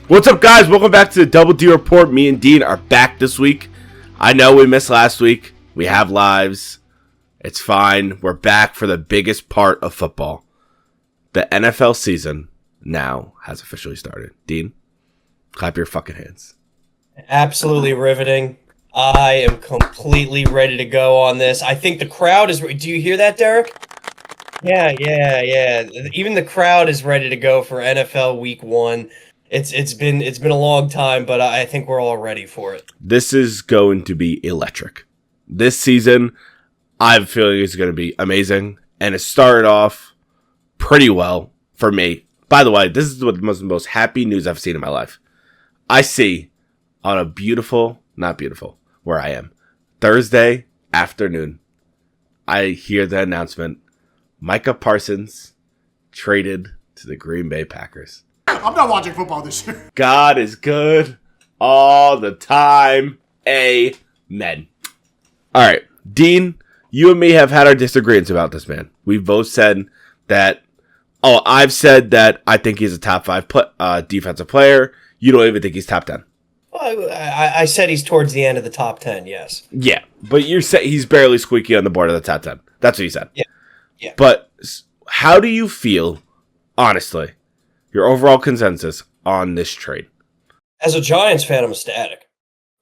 What's up, guys? Welcome back to the Double D Report. Me and Dean are back this week. I know we missed last week. We have lives. It's fine. We're back for the biggest part of football. The NFL season now has officially started. Dean, clap your fucking hands. Absolutely riveting. I am completely ready to go on this. I think the crowd is... Do you hear that, Derek? Yeah. Even the crowd is ready to go for NFL Week 1. It's been a long time, but I think we're all ready for it. This is going to be electric. This season, I have a feeling it's going to be amazing, and it started off pretty well for me. By the way, this is the most happy news I've seen in my life. I see on a not beautiful, where I am, Thursday afternoon, I hear the announcement, Micah Parsons traded to the Green Bay Packers. I'm not watching football this year. God is good all the time. Amen. All right, Dean, you and me have had our disagreements about this man. We've both said that, I've said that I think he's a top 5 defensive player. You don't even think he's top 10. Well, I said he's towards the end of the top 10, yes. Yeah, but you say he's barely squeaky on the board of the top 10. That's what you said. Yeah. But how do you feel, honestly, your overall consensus on this trade? As a Giants fan, I'm ecstatic.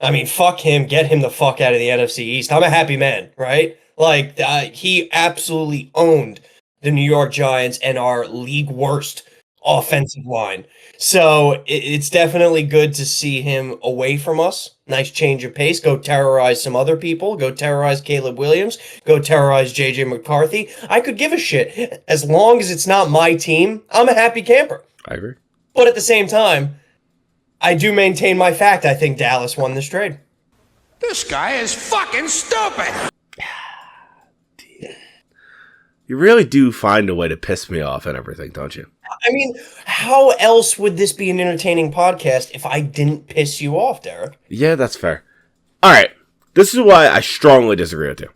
I mean, fuck him. Get him the fuck out of the NFC East. I'm a happy man, right? Like, he absolutely owned the New York Giants and our league worst offensive line. So it's definitely good to see him away from us. Nice change of pace. Go terrorize some other people. Go terrorize Caleb Williams. Go terrorize JJ McCarthy. I could give a shit. As long as it's not my team, I'm a happy camper. I agree. But at the same time, I do maintain my fact. I think Dallas won this trade. This guy is fucking stupid. You really do find a way to piss me off and everything, don't you? I mean, how else would this be an entertaining podcast if I didn't piss you off, Derek? Yeah, that's fair. All right. This is why I strongly disagree with you.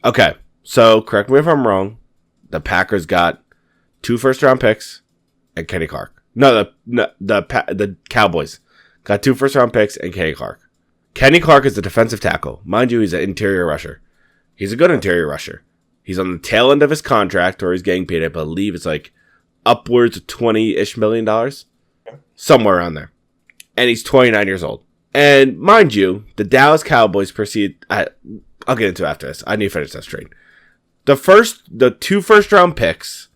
Okay. So, correct me if I'm wrong. The Packers got 2 first-round picks and Kenny Clark. The Cowboys got 2 first-round picks and Kenny Clark. Kenny Clark is a defensive tackle. Mind you, he's an interior rusher. He's a good interior rusher. He's on the tail end of his contract, or he's getting paid, I believe it's like upwards of $20-ish million. Somewhere around there. And he's 29 years old. And mind you, the Dallas Cowboys proceed... I'll get into it after this. I need to finish this trade. The 2 first-round picks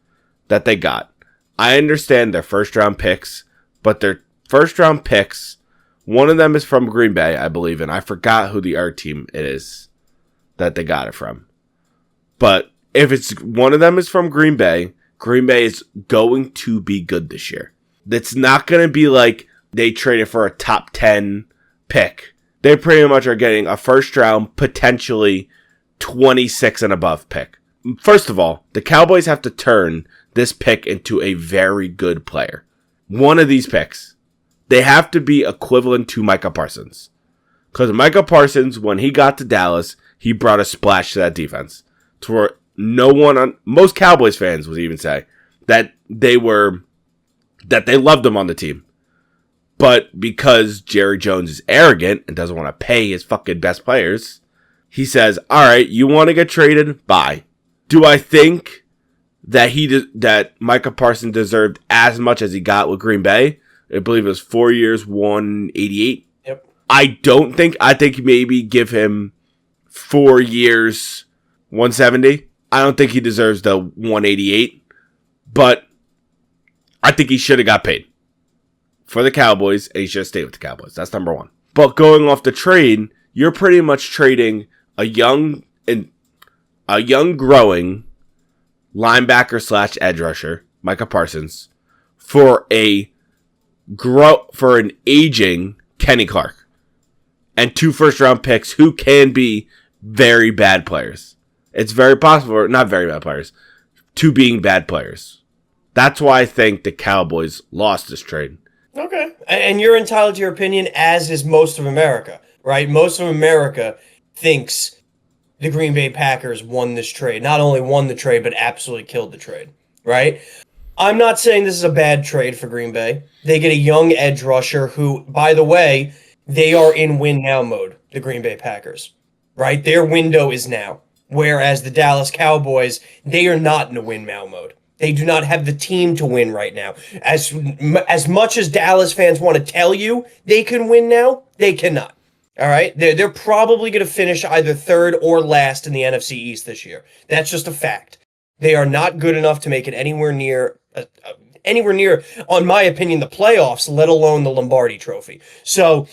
that they got, I understand they're first-round picks, but they're first-round picks. One of them is from Green Bay, I believe, and I forgot who the other team it is that they got it from. But if it's one of them is from Green Bay is going to be good this year. It's not going to be like they traded for a top 10 pick. They pretty much are getting a first round, potentially 26 and above pick. First of all, the Cowboys have to turn this pick into a very good player. One of these picks, they have to be equivalent to Micah Parsons. Because Micah Parsons, when he got to Dallas, he brought a splash to that defense. To where most Cowboys fans would even say that they loved him on the team. But because Jerry Jones is arrogant and doesn't want to pay his fucking best players, he says, all right, you want to get traded? Bye. Do I think that that Micah Parsons deserved as much as he got with Green Bay? I believe it was 4 years, 188. Yep. I think maybe give him 4 years, 170. I don't think he deserves the 188, but I think he should have got paid for the Cowboys, and he should have stayed with the Cowboys. That's number one. But going off the trade, you're pretty much trading a young growing linebacker / edge rusher, Micah Parsons, for an aging Kenny Clark, and 2 first-round picks who can be very bad players. It's very possible, not very bad players, to being bad players. That's why I think the Cowboys lost this trade. Okay. And you're entitled to your opinion, as is most of America, right? Most of America thinks the Green Bay Packers won this trade. Not only won the trade, but absolutely killed the trade, right? I'm not saying this is a bad trade for Green Bay. They get a young edge rusher who, by the way, they are in win now mode, the Green Bay Packers, right? Their window is now. Whereas the Dallas Cowboys, they are not in a win now mode. They do not have the team to win right now. As much as Dallas fans want to tell you they can win now, they cannot. All right? They're probably going to finish either third or last in the NFC East this year. That's just a fact. They are not good enough to make it anywhere near, on my opinion, the playoffs, let alone the Lombardi Trophy. So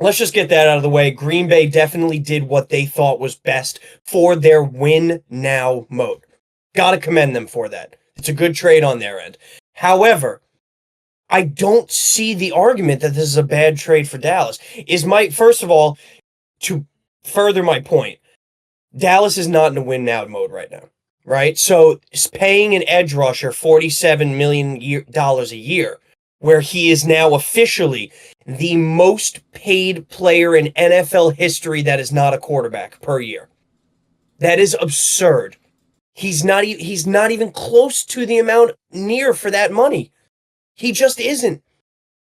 let's just get that out of the way. Green Bay definitely did what they thought was best for their win now mode. Got to commend them for that. It's a good trade on their end. However, I don't see the argument that this is a bad trade for Dallas. First of all, to further my point, Dallas is not in a win now mode right now, right? So paying an edge rusher $47 million a year, where he is now officially the most paid player in NFL history that is not a quarterback per year. That is absurd. He's not even close to the amount near for that money. He just isn't.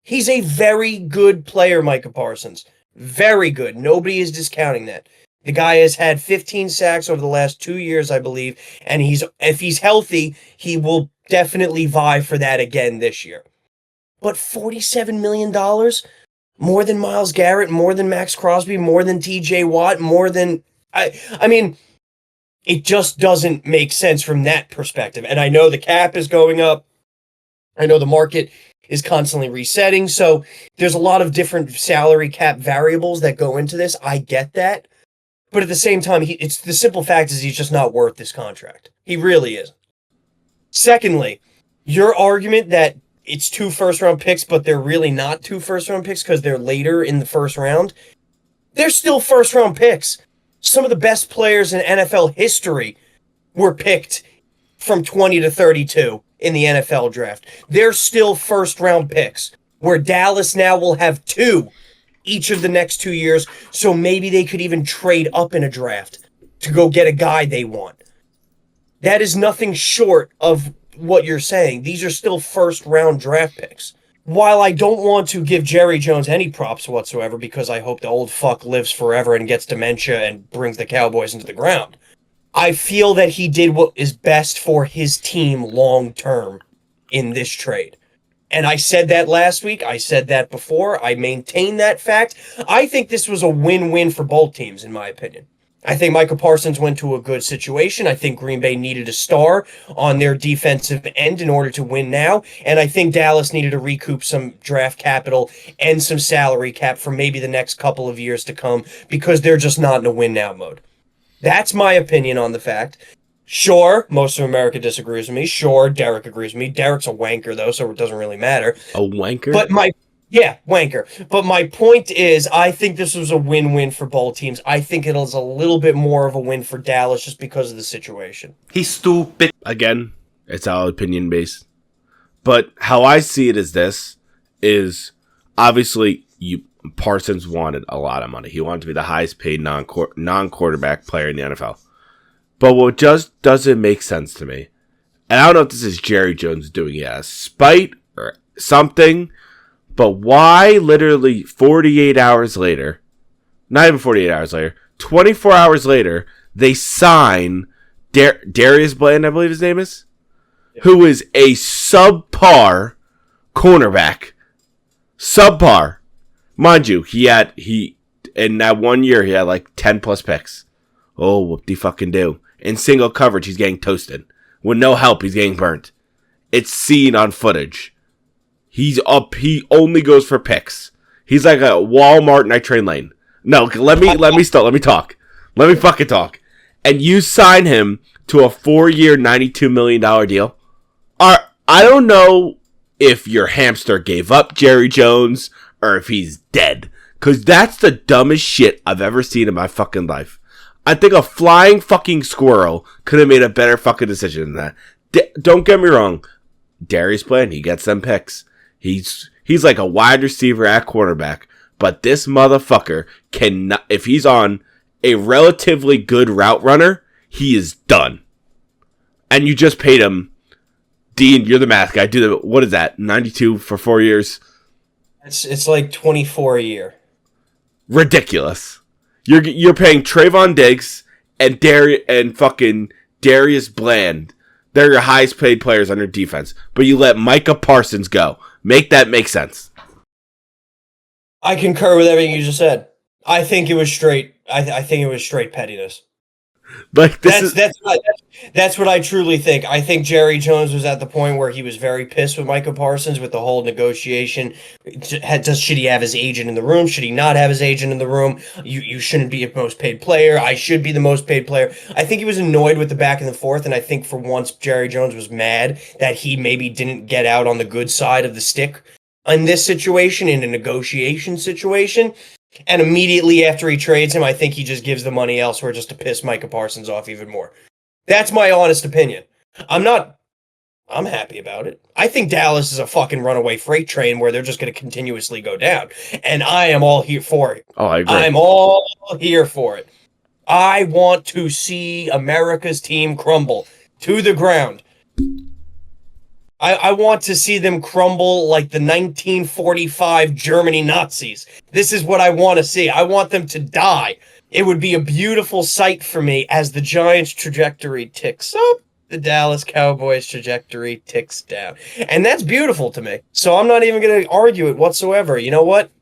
He's a very good player, Micah Parsons. Very good. Nobody is discounting that. The guy has had 15 sacks over the last 2 years, I believe, and if he's healthy, he will definitely vie for that again this year. But $47 million? More than Myles Garrett, more than Max Crosby, more than TJ Watt, more than... I mean... It just doesn't make sense from that perspective. And I know the cap is going up. I know the market is constantly resetting. So there's a lot of different salary cap variables that go into this. I get that. But at the same time, it's the simple fact is he's just not worth this contract. He really isn't. Secondly, your argument that it's 2 first-round picks, but they're really not 2 first-round picks because they're later in the first round, they're still first-round picks. Some of the best players in NFL history were picked from 20 to 32 in the NFL draft. They're still first-round picks, where Dallas now will have 2 each of the next 2 years, so maybe they could even trade up in a draft to go get a guy they want. That is nothing short of what you're saying. These are still first-round draft picks. While I don't want to give Jerry Jones any props whatsoever, because I hope the old fuck lives forever and gets dementia and brings the Cowboys into the ground, I feel that he did what is best for his team long-term in this trade. And I said that last week. I said that before. I maintain that fact. I think this was a win-win for both teams, in my opinion. I think Micah Parsons went to a good situation. I think Green Bay needed a star on their defensive end in order to win now. And I think Dallas needed to recoup some draft capital and some salary cap for maybe the next couple of years to come because they're just not in a win now mode. That's my opinion on the fact. Sure, most of America disagrees with me. Sure, Derek agrees with me. Derek's a wanker, though, so it doesn't really matter. A wanker? Wanker. But my point is, I think this was a win-win for both teams. I think it was a little bit more of a win for Dallas just because of the situation. He's stupid. Again, it's all opinion based. But how I see it is obviously Parsons wanted a lot of money. He wanted to be the highest paid non-quarterback player in the NFL. But what just doesn't make sense to me, and I don't know if this is Jerry Jones doing it out of spite or something, but why literally 48 hours later, not even 48 hours later, 24 hours later, they sign Darius Bland, I believe his name is, who is a subpar cornerback. Subpar. Mind you, in that 1 year, he had like 10 plus picks. Oh, whoop-de-fucking-do. In single coverage, he's getting toasted. With no help, he's getting burnt. It's seen on footage. He's up. He only goes for picks. He's like a Walmart night train lane. No, let me talk. Let me fucking talk. And you sign him to a 4-year, $92 million deal. I don't know if your hamster gave up Jerry Jones or if he's dead. Because that's the dumbest shit I've ever seen in my fucking life. I think a flying fucking squirrel could have made a better fucking decision than that. Don't get me wrong. Darius Bland, he gets them picks. He's like a wide receiver at quarterback. But this motherfucker cannot, if he's on a relatively good route runner, he is done. And you just paid him Dean, you're the math guy. What is that? 92 for 4 years? It's like 24 a year. Ridiculous. You're paying Trayvon Diggs and fucking Darius Bland. They're your highest paid players on your defense, but you let Micah Parsons go. Make that make sense. I concur with everything you just said. I think it was straight. I think it was straight pettiness. Like that's what I truly think. I think Jerry Jones was at the point where he was very pissed with Micah Parsons with the whole negotiation. Should he have his agent in the room? Should he not have his agent in the room? You shouldn't be a most paid player. I should be the most paid player. I think he was annoyed with the back and the forth, and I think for once Jerry Jones was mad that he maybe didn't get out on the good side of the stick in this situation, in a negotiation situation. And immediately after he trades him, I think he just gives the money elsewhere just to piss Micah Parsons off even more. That's my honest opinion. I'm happy about it. I think Dallas is a fucking runaway freight train where they're just going to continuously go down. And I am all here for it. Oh, I agree. I'm all here for it. I want to see America's team crumble to the ground. I want to see them crumble like the 1945 Germany Nazis. This is what I want to see. I want them to die. It would be a beautiful sight for me as the Giants' trajectory ticks up, the Dallas Cowboys' trajectory ticks down. And that's beautiful to me. So I'm not even going to argue it whatsoever. You know what?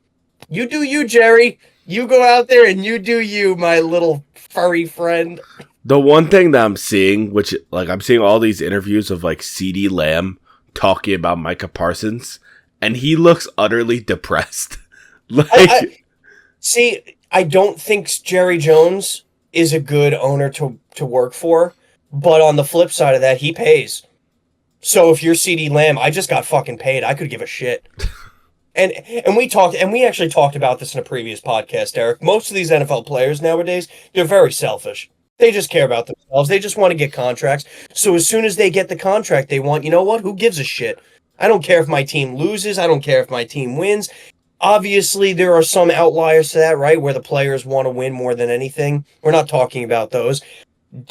You do you, Jerry. You go out there and you do you, my little furry friend. The one thing that I'm seeing, which like I'm seeing all these interviews of like CeeDee Lamb talking about Micah Parsons, and he looks utterly depressed. I don't think Jerry Jones is a good owner to work for, but on the flip side of that, he pays. So if you're CeeDee Lamb, I just got fucking paid. I could give a shit. And we actually talked about this in a previous podcast, Eric. Most of these NFL players nowadays, they're very selfish. They just care about themselves. They just want to get contracts. So as soon as they get the contract they want, you know what? Who gives a shit? I don't care if my team loses. I don't care if my team wins. Obviously, there are some outliers to that, right? Where the players want to win more than anything. We're not talking about those.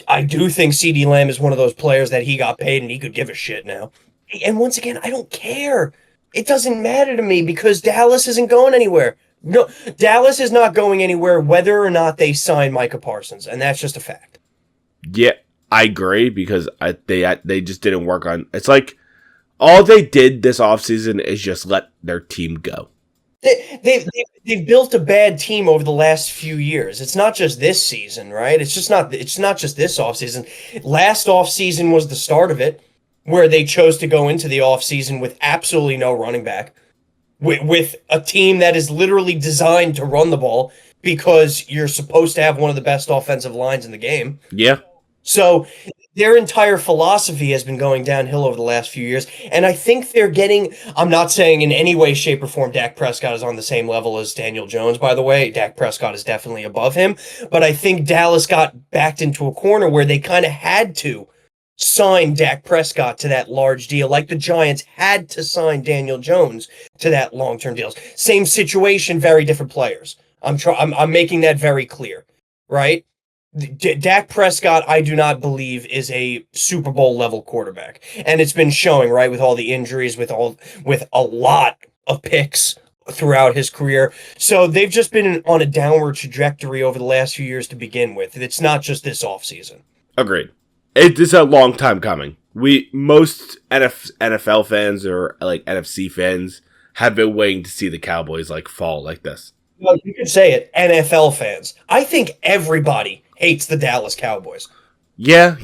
I do think CeeDee Lamb is one of those players that he got paid and he could give a shit now. And once again, I don't care. It doesn't matter to me because Dallas isn't going anywhere. No, Dallas is not going anywhere whether or not they sign Micah Parsons, and that's just a fact. Yeah, I agree because they just didn't work on. It's like all they did this offseason is just let their team go. They've built a bad team over the last few years. It's not just this season, right? It's not just this offseason. Last offseason was the start of it, where they chose to go into the offseason with absolutely no running back. With a team that is literally designed to run the ball because you're supposed to have one of the best offensive lines in the game. Yeah. So their entire philosophy has been going downhill over the last few years. And I think they're getting, I'm not saying in any way, shape, or form Dak Prescott is on the same level as Daniel Jones, by the way. Dak Prescott is definitely above him. But I think Dallas got backed into a corner where they kind of had to sign Dak Prescott to that large deal, like the Giants had to sign Daniel Jones to that long-term deals. Same situation, very different players. I'm making that very clear, right? Dak Prescott, I do not believe is a Super Bowl level quarterback, and it's been showing, right, with all the injuries, with a lot of picks throughout his career. So they've just been on a downward trajectory over the last few years to begin with. It's not just this offseason. Agreed. It is a long time coming. Most NFL fans or like NFC fans have been waiting to see the Cowboys like fall like this. Well, you could say it, NFL fans. I think everybody hates the Dallas Cowboys. Yeah.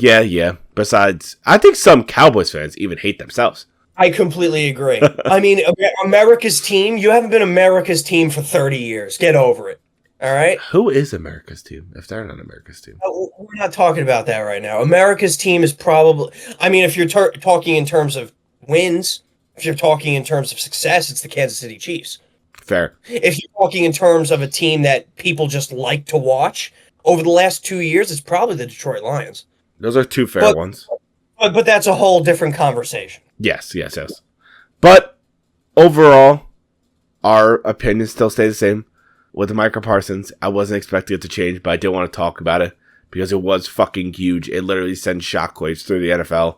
Besides, I think some Cowboys fans even hate themselves. I completely agree. I mean, America's team, you haven't been America's team for 30 years. Get over it. All right? Who is America's team if they're not America's team? We're not talking about that right now. America's team is probably, I mean, if you're talking in terms of wins, if you're talking in terms of success, it's the Kansas City Chiefs. Fair. If you're talking in terms of a team that people just like to watch, over the last 2 years, it's probably the Detroit Lions. Those are two fair ones. But that's a whole different conversation. Yes. But overall, our opinions still stay the same. With Micah Parsons, I wasn't expecting it to change, but I didn't want to talk about it because it was fucking huge. It literally sent shockwaves through the NFL.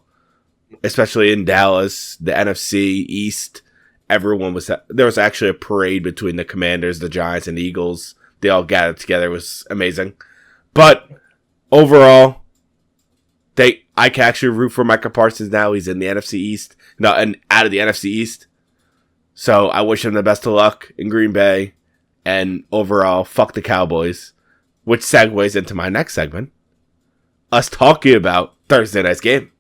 especially in Dallas, the NFC East. There was actually a parade between the Commanders, the Giants, and the Eagles. They all gathered together. It was amazing. But overall, I can actually root for Micah Parsons now. He's in the NFC East. No, and out of the NFC East. So I wish him the best of luck in Green Bay. And overall, fuck the Cowboys. Which segues into my next segment. Us talking about Thursday night's game.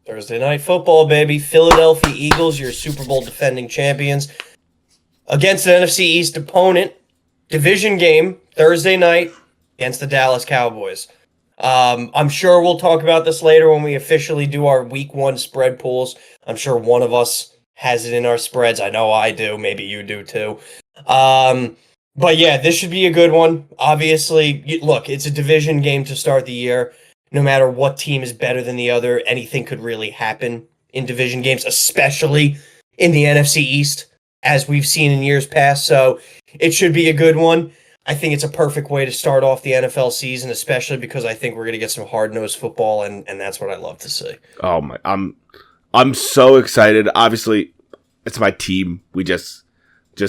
Thursday night football, baby. Philadelphia Eagles, your Super Bowl defending champions, against an NFC East opponent. Division game, Thursday night, against the Dallas Cowboys. I'm sure we'll talk about this later when we officially do our week 1 spread pools. I'm sure one of us has it in our spreads. I know I do. Maybe you do too. But yeah, this should be a good one. Obviously, look, it's a division game to start the year. No matter what team is better than the other, anything could really happen in division games, especially in the NFC East, as we've seen in years past. So it should be a good one. I think it's a perfect way to start off the NFL season, especially because I think we're going to get some hard-nosed football, and that's what I love to see. Oh my! I'm so excited. Obviously, it's my team. We just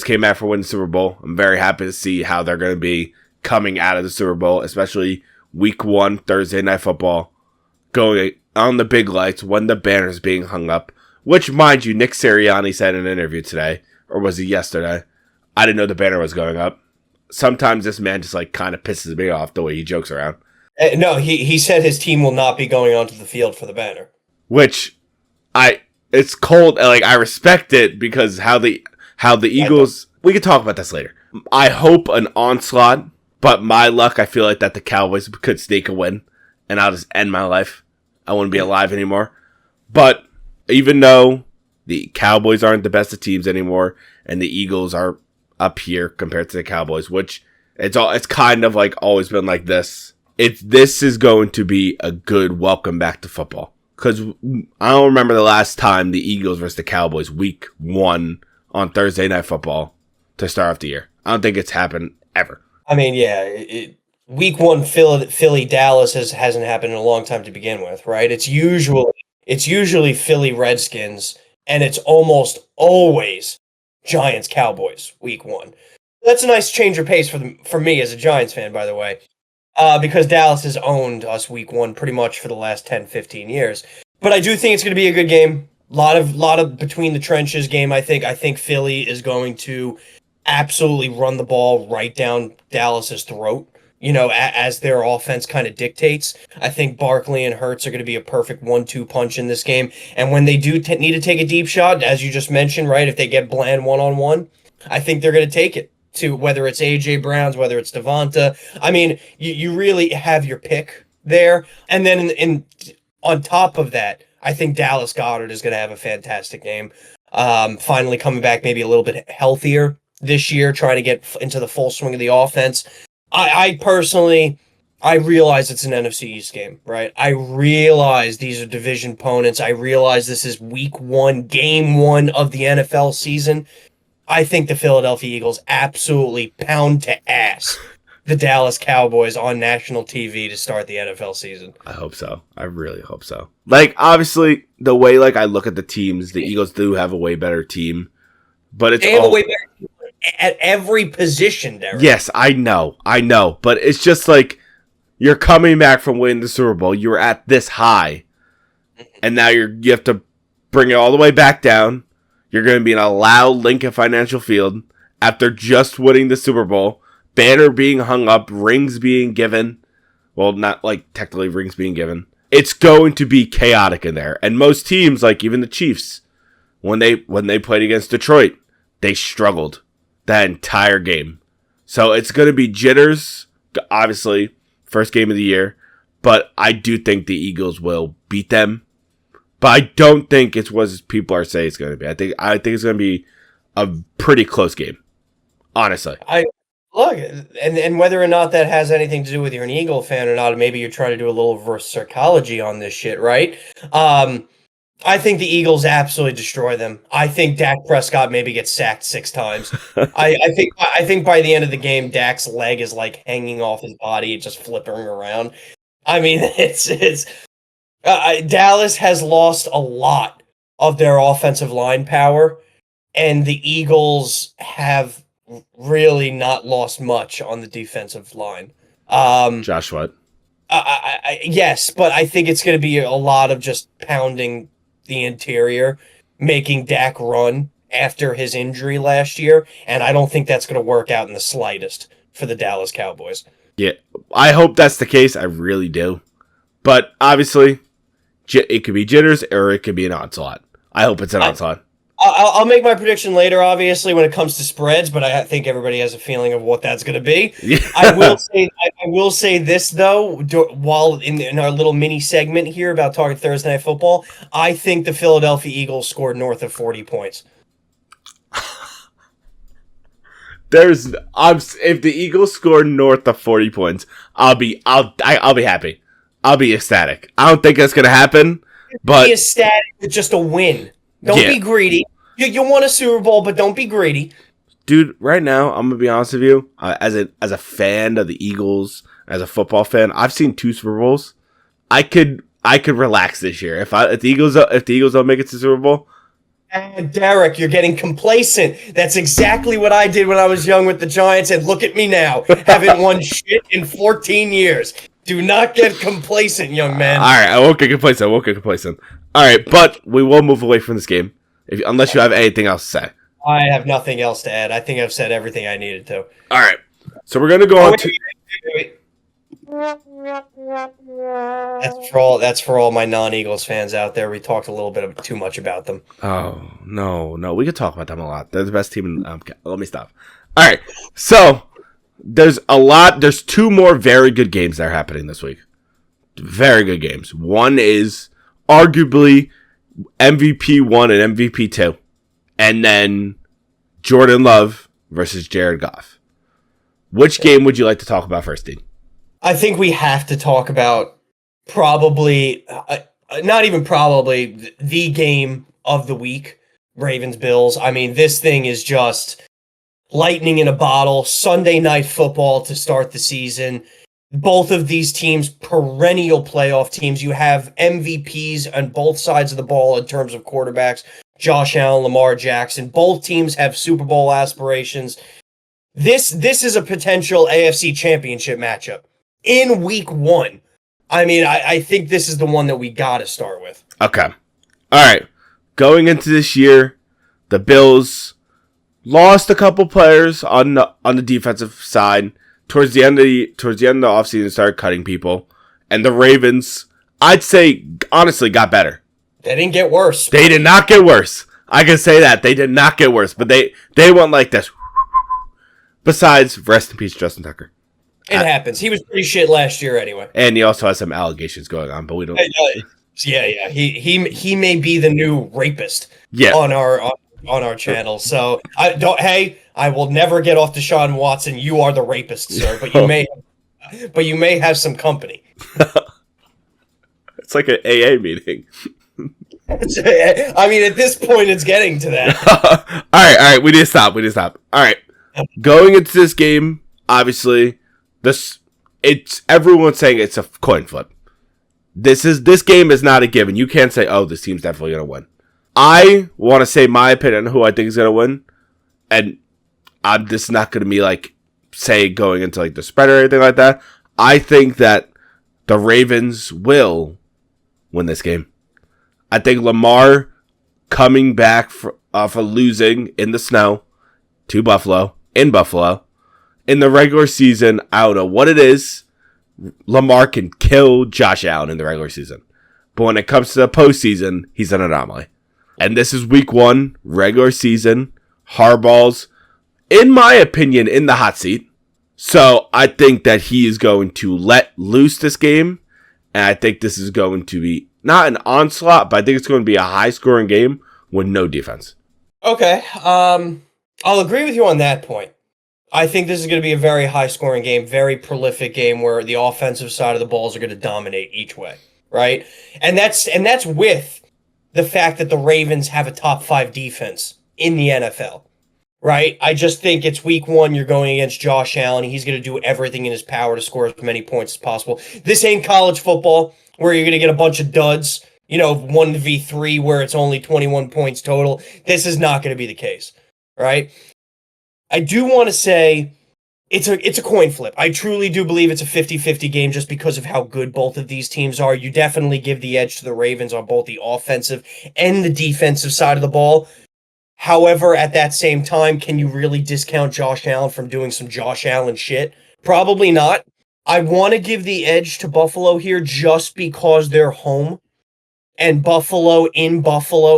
came back for winning the Super Bowl. I'm very happy to see how they're going to be coming out of the Super Bowl, especially Week 1 Thursday Night Football, going on the big lights when the banner's being hung up. Which, mind you, Nick Sirianni said in an interview today, or was it yesterday? I didn't know the banner was going up. Sometimes this man just kind of pisses me off the way he jokes around. No, he said his team will not be going onto the field for the banner. Which it's cold. I respect it because how the Eagles. We could talk about this later. I hope an onslaught, but my luck, I feel like that the Cowboys could sneak a win, and I'll just end my life. I wouldn't be alive anymore. But even though the Cowboys aren't the best of teams anymore, and the Eagles are up here compared to the Cowboys, which it's kind of always been like this. This is going to be a good welcome back to football. Because I don't remember the last time the Eagles versus the Cowboys week 1 on Thursday Night Football to start off the year. I don't think it's happened ever. I mean, yeah, week 1 Philly Dallas hasn't happened in a long time to begin with, right? It's usually Philly Redskins, and it's almost always Giants Cowboys week 1. That's a nice change of pace for me as a Giants fan, by the way, because Dallas has owned us week 1 pretty much for the last 10, 15 years. But I do think it's going to be a good game. Lot of between the trenches game. I think Philly is going to absolutely run the ball right down Dallas's throat, as their offense kind of dictates. I think Barkley and Hurts are going to be a perfect 1-2 punch in this game. And when they do need to take a deep shot, as you just mentioned, right, if they get Bland one-on-one, I think they're going to take it to whether it's A.J. Brown's, whether it's Devonta. I mean, you really have your pick there. And then on top of that, I think Dallas Goedert is going to have a fantastic game. Finally coming back maybe a little bit healthier this year, trying to get into the full swing of the offense. I personally realize it's an NFC East game, right? I realize these are division opponents. I realize this is week 1, game 1 of the NFL season. I think the Philadelphia Eagles absolutely pound to ass the Dallas Cowboys on national TV to start the NFL season. I hope so. I really hope so. Obviously, the way I look at the teams, the Eagles do have a way better team, but they have a way better team at every position, Derek. Yes, I know, but it's just you're coming back from winning the Super Bowl. You were at this high, and now you have to bring it all the way back down. You're going to be in a loud Lincoln Financial Field after just winning the Super Bowl. Banner being hung up, rings being given. Well, not technically rings being given. It's going to be chaotic in there. And most teams, even the Chiefs, when they played against Detroit, they struggled that entire game. So it's going to be jitters, obviously, first game of the year. But I do think the Eagles will beat them. But I don't think it's what people are saying it's going to be. I think it's going to be a pretty close game, honestly. Look, and whether or not that has anything to do with you're an Eagle fan or not, maybe you're trying to do a little reverse psychology on this shit, right? I think the Eagles absolutely destroy them. I think Dak Prescott maybe gets sacked 6 times. I think by the end of the game, Dak's leg is hanging off his body, just flipping around. I mean, it's Dallas has lost a lot of their offensive line power, and the Eagles have really not lost much on the defensive line. Josh Sweat. Yes, but I think it's going to be a lot of just pounding the interior, making Dak run after his injury last year, and I don't think that's going to work out in the slightest for the Dallas Cowboys. Yeah, I hope that's the case. I really do. But obviously, it could be jitters or it could be an onslaught. I hope it's an onslaught. I'll make my prediction later, obviously, when it comes to spreads, but I think everybody has a feeling of what that's going to be. Yeah. I will say this, though, while in our little mini segment here about talking Thursday Night Football, I think the Philadelphia Eagles scored north of 40 points. If the Eagles score north of 40 points, I'll be happy. I'll be ecstatic. I don't think that's going to happen, but be ecstatic with just a win. Don't be greedy. You want a Super Bowl, but don't be greedy. Dude, right now, I'm gonna be honest with you. As a fan of the Eagles, as a football fan, I've seen 2 Super Bowls. I could relax this year if the Eagles don't make it to the Super Bowl. Derek, you're getting complacent. That's exactly what I did when I was young with the Giants, and look at me now, haven't won shit in 14 years. Do not get complacent, young man. All right, I won't get complacent. All right, but we will move away from this game, unless you have anything else to say. I have nothing else to add. I think I've said everything I needed to. All right, so we're gonna go on to. That's for all my non-Eagles fans out there. We talked a little bit too much about them. Oh no, we could talk about them a lot. They're the best team. Let me stop. All right, so there's 2 more very good games that are happening this week. Very good games. One is arguably MVP 1 and MVP 2, and then Jordan Love versus Jared Goff. Which game would you like to talk about first, Dean? I think we have to talk about probably, not even probably, the game of the week, Ravens-Bills. I mean, this thing is just lightning in a bottle. Sunday Night Football to start the season. Both of these teams, perennial playoff teams. You have MVPs on both sides of the ball in terms of quarterbacks. Josh Allen, Lamar Jackson. Both teams have Super Bowl aspirations. This is a potential AFC championship matchup in week 1. I mean, I think this is the one that we got to start with. Okay. All right. Going into this year, the Bills lost a couple players on the defensive side. Towards the end of the offseason, started cutting people. And the Ravens, I'd say, honestly, got better. They didn't get worse. They did not get worse. I can say that. They did not get worse. But they went like this. Besides, rest in peace, Justin Tucker. It happens. He was pretty shit last year anyway. And he also has some allegations going on, but we don't... Yeah. He may be the new rapist on our channel. So I will never get off Deshaun Watson. You are the rapist, sir. But you may have some company. It's like an AA meeting. I mean, at this point, it's getting to that. All right. We need to stop. All right. Going into this game, obviously, everyone's saying it's a coin flip. This game is not a given. You can't say, oh, this team's definitely going to win. I want to say my opinion on who I think is going to win, and I'm just not going to be like, say, going into like the spread or anything like that. I think that the Ravens will win this game. I think Lamar coming back for losing in the snow to Buffalo, in the regular season, I don't know what it is. Lamar can kill Josh Allen in the regular season. But when it comes to the postseason, he's an anomaly. And this is week 1, regular season. Harbaugh's, in my opinion, in the hot seat. So I think that he is going to let loose this game. And I think this is going to be not an onslaught, but I think it's going to be a high-scoring game with no defense. Okay. I'll agree with you on that point. I think this is going to be a very high-scoring game, very prolific game where the offensive side of the balls are going to dominate each way, right? And that's with the fact that the Ravens have a top 5 defense in the NFL, right? I just think it's week 1. You're going against Josh Allen. He's going to do everything in his power to score as many points as possible. This ain't college football. where you're going to get a bunch of duds, 1v3 where it's only 21 points total. This is not going to be the case, right? I do want to say it's a coin flip. I truly do believe it's a 50-50 game just because of how good both of these teams are. You definitely give the edge to the Ravens on both the offensive and the defensive side of the ball. However, at that same time, can you really discount Josh Allen from doing some Josh Allen shit? Probably not. I want to give the edge to Buffalo here just because they're home. And Buffalo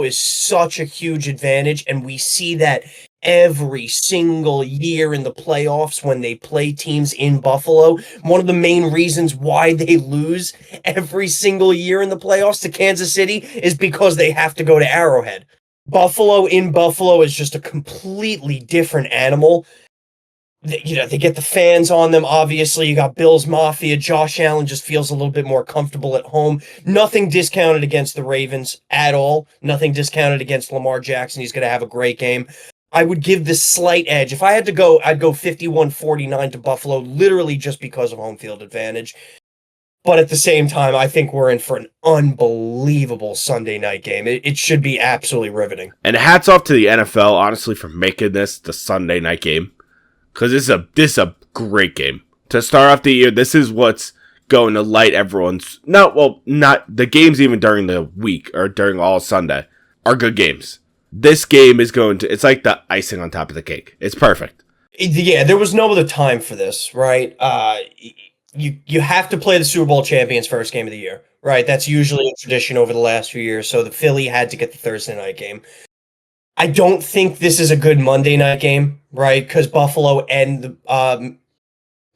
is such a huge advantage, and we see that every single year in the playoffs when they play teams in Buffalo. One of the main reasons why they lose every single year in the playoffs to Kansas City is because they have to go to Arrowhead. Buffalo is just a completely different animal. They get the fans on them, obviously. You got Bills Mafia. Josh Allen just feels a little bit more comfortable at home. Nothing discounted against the Ravens at all. Nothing discounted against Lamar Jackson. He's going to have a great game. I would give the slight edge. If I had to go, I'd go 51-49 to Buffalo, literally just because of home field advantage. But at the same time, I think we're in for an unbelievable Sunday night game. It should be absolutely riveting. And hats off to the NFL, honestly, for making this the Sunday night game. Because this is a great game. To start off the year, this is what's going to light everyone's... not the games even during the week or during all Sunday are good games. This game is going to... it's like the icing on top of the cake. It's perfect. Yeah, there was no other time for this, right? You have to play the Super Bowl champions first game of the year, right? That's usually a tradition over the last few years. So the Philly had to get the Thursday night game. I don't think this is a good Monday night game, right? Because Buffalo and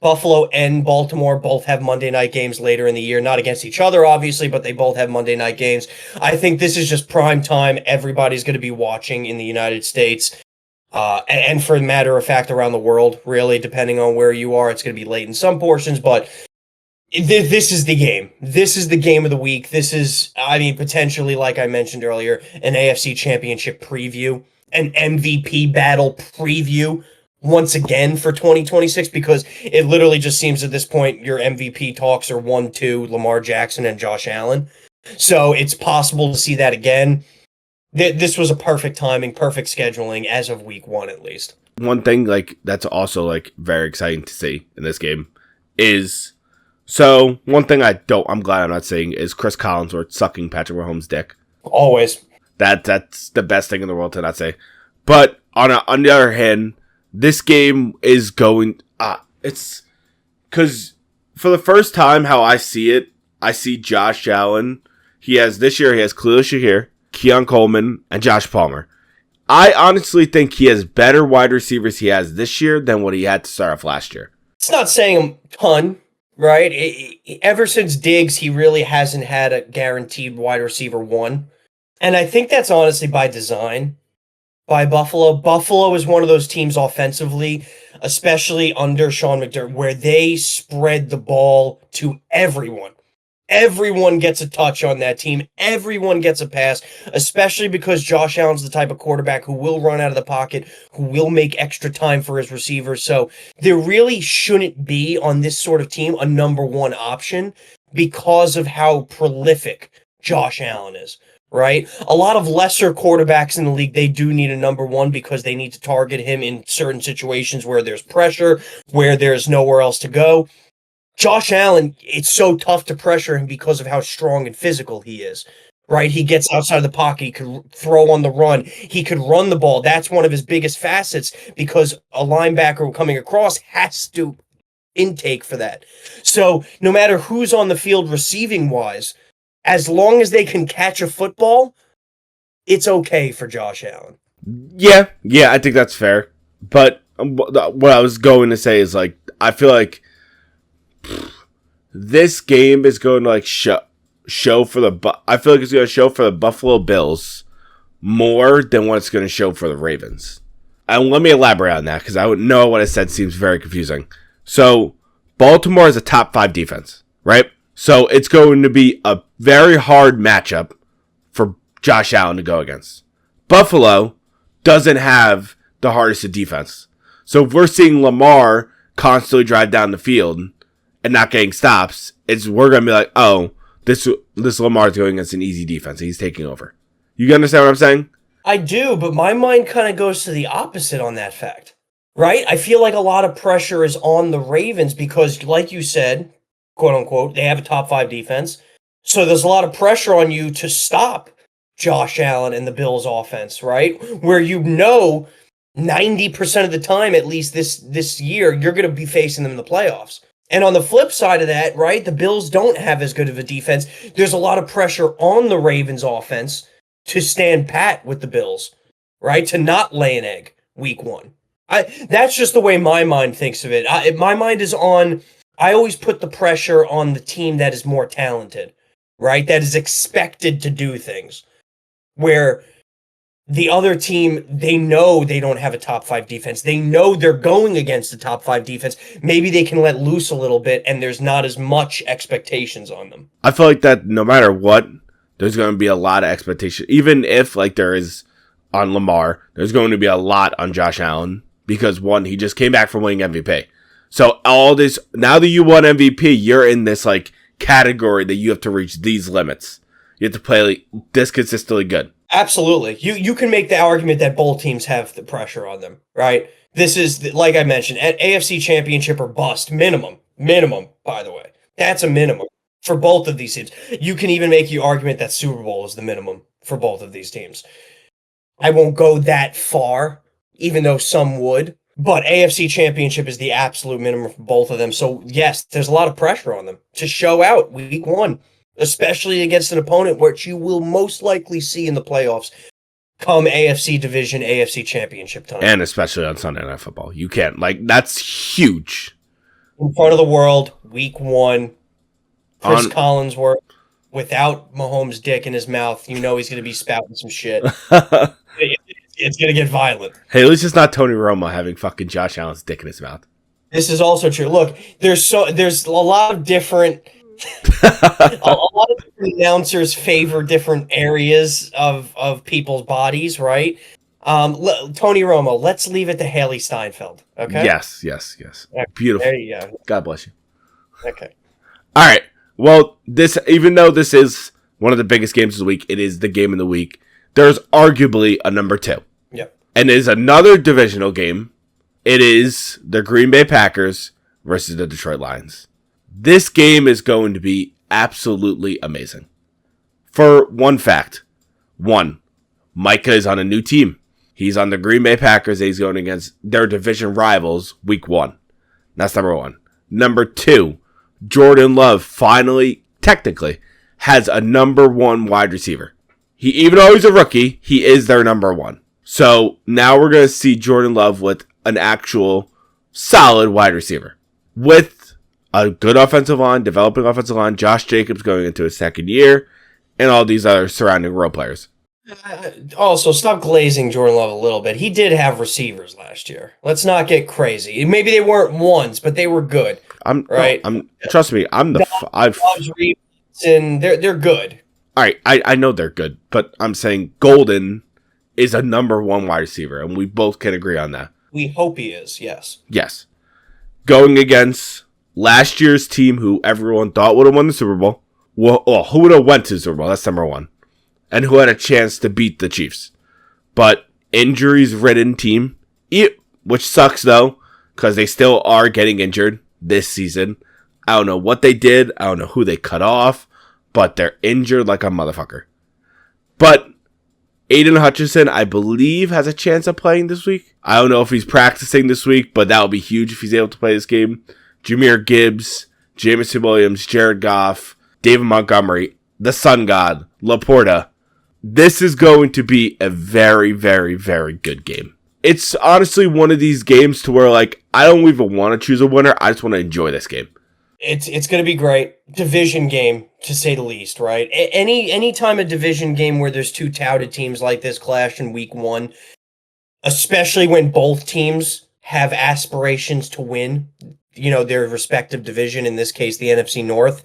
Baltimore both have Monday night games later in the year, not against each other, obviously, but they both have Monday night games. I think this is just prime time. Everybody's going to be watching in the United States, and for a matter of fact, around the world, really, depending on where you are. It's going to be late in some portions, but this is the game. This is the game of the week. This is, potentially, like I mentioned earlier, an AFC Championship preview, an MVP battle preview once again for 2026, because it literally just seems at this point your MVP talks are 1-2, Lamar Jackson and Josh Allen. So it's possible to see that again. This was a perfect timing, perfect scheduling as of week 1 at least. One thing that's also very exciting to see in this game is... so, one thing I'm glad I'm not seeing is Chris Collinsworth sucking Patrick Mahomes' dick. Always. That's the best thing in the world to not say. But, on the other hand, this game is going... it's... because, for the first time, how I see it, I see Josh Allen. This year, he has Khalil Shakir, Keon Coleman, and Josh Palmer. I honestly think he has better wide receivers he has this year than what he had to start off last year. It's not saying a ton, right? Ever since Diggs, he really hasn't had a guaranteed wide receiver 1. And I think that's honestly by design by Buffalo. Buffalo is one of those teams offensively, especially under Sean McDermott, where they spread the ball to everyone. Everyone gets a touch on that team. Everyone gets a pass, especially because Josh Allen's the type of quarterback who will run out of the pocket, who will make extra time for his receivers. So there really shouldn't be on this sort of team a number 1 option because of how prolific Josh Allen is, right? A lot of lesser quarterbacks in the league, they do need a number 1 because they need to target him in certain situations where there's pressure, where there's nowhere else to go. Josh Allen, it's so tough to pressure him because of how strong and physical he is, right? He gets outside of the pocket. He could throw on the run. He could run the ball. That's one of his biggest facets because a linebacker coming across has to intake for that. So no matter who's on the field receiving wise, as long as they can catch a football, it's okay for Josh Allen. Yeah, I think that's fair. But what I was going to say is I feel like this game is going to show for the... I feel like it's going to show for the Buffalo Bills more than what it's going to show for the Ravens. And let me elaborate on that because I would know what I said seems very confusing. So, Baltimore is a top 5 defense, right? So, it's going to be a very hard matchup for Josh Allen to go against. Buffalo doesn't have the hardest of defense. So, if we're seeing Lamar constantly drive down the field and not getting stops, we're going to be like, oh, this Lamar's going against an easy defense. He's taking over. You understand what I'm saying? I do, but my mind kind of goes to the opposite on that fact, right? I feel like a lot of pressure is on the Ravens because, like you said, quote unquote, they have a top 5 defense. So there's a lot of pressure on you to stop Josh Allen and the Bills offense, right? Where 90% of the time, at least this year, you're going to be facing them in the playoffs. And on the flip side of that, right, the Bills don't have as good of a defense. There's a lot of pressure on the Ravens offense to stand pat with the Bills, right? To not lay an egg week 1. That's just the way my mind thinks of it. My mind is on, I always put the pressure on the team that is more talented, right? That is expected to do things. Where the other team, they know they don't have a top 5 defense. They know they're going against the top 5 defense. Maybe they can let loose a little bit and there's not as much expectations on them. I feel like that no matter what, there's going to be a lot of expectation. Even if, like there is on Lamar, there's going to be a lot on Josh Allen. Because, one, he just came back from winning MVP. So, all this, now that you won MVP, you're in this, like, category that you have to reach these limits. You have to play like, this consistently good. Absolutely. You can make the argument that both teams have the pressure on them, right? This is, like I mentioned, at AFC Championship or bust, minimum, by the way. That's a minimum for both of these teams. You can even make the argument that Super Bowl is the minimum for both of these teams. I won't go that far, even though some would, but AFC Championship is the absolute minimum for both of them. So, yes, there's a lot of pressure on them to show out week 1. Especially against an opponent which you will most likely see in the playoffs come AFC Division, AFC Championship time. And especially on Sunday Night Football. You can't. Like, that's huge. In front of the world, week 1, Chris Collinsworth, without Mahomes' dick in his mouth, you know he's going to be spouting some shit. It's going to get violent. Hey, at least it's not Tony Romo having fucking Josh Allen's dick in his mouth. This is also true. Look, there's a lot of different... a lot of different announcers favor different areas of people's bodies, right? Tony Romo, let's leave it to Haley Steinfeld, okay? Yes. Okay, beautiful. there you go. God bless you. Okay. All right. Well, even though this is one of the biggest games of the week, it is the game of the week. There's arguably a number 2. Yep. And it is another divisional game. It is the Green Bay Packers versus the Detroit Lions. This game is going to be absolutely amazing. For one fact. 1, Micah is on a new team. He's on the Green Bay Packers. He's going against their division rivals week 1. That's number 1. Number 2, Jordan Love finally, technically, has a number 1 wide receiver. Even though he's a rookie, he is their number 1. So now we're going to see Jordan Love with an actual solid wide receiver. With a good offensive line, developing offensive line, Josh Jacobs going into his second year, and all these other surrounding role players. Also, stop glazing Jordan Love a little bit. He did have receivers last year. Let's not get crazy. Maybe they weren't ones, but they were good. Trust me, and they're good. All right, I know they're good, but I'm saying Golden is a number 1 wide receiver, and we both can agree on that. We hope he is, yes. Yes. Going against last year's team who everyone thought would have won the Super Bowl. Well, who would have went to the Super Bowl? That's number 1. And who had a chance to beat the Chiefs. But injuries-ridden team, which sucks though, because they still are getting injured this season. I don't know what they did. I don't know who they cut off, but they're injured like a motherfucker. But Aiden Hutchinson, I believe, has a chance of playing this week. I don't know if he's practicing this week, but that would be huge if he's able to play this game. Jahmyr Gibbs, Jameson Williams, Jared Goff, David Montgomery, the Sun God, Laporta. This is going to be a very, very, very good game. It's honestly one of these games to where, like, I don't even want to choose a winner. I just want to enjoy this game. It's going to be great. Division game, to say the least, right? Any time a division game where there's 2 touted teams like this clash in week 1, especially when both teams have aspirations to win, their respective division, in this case, the NFC North,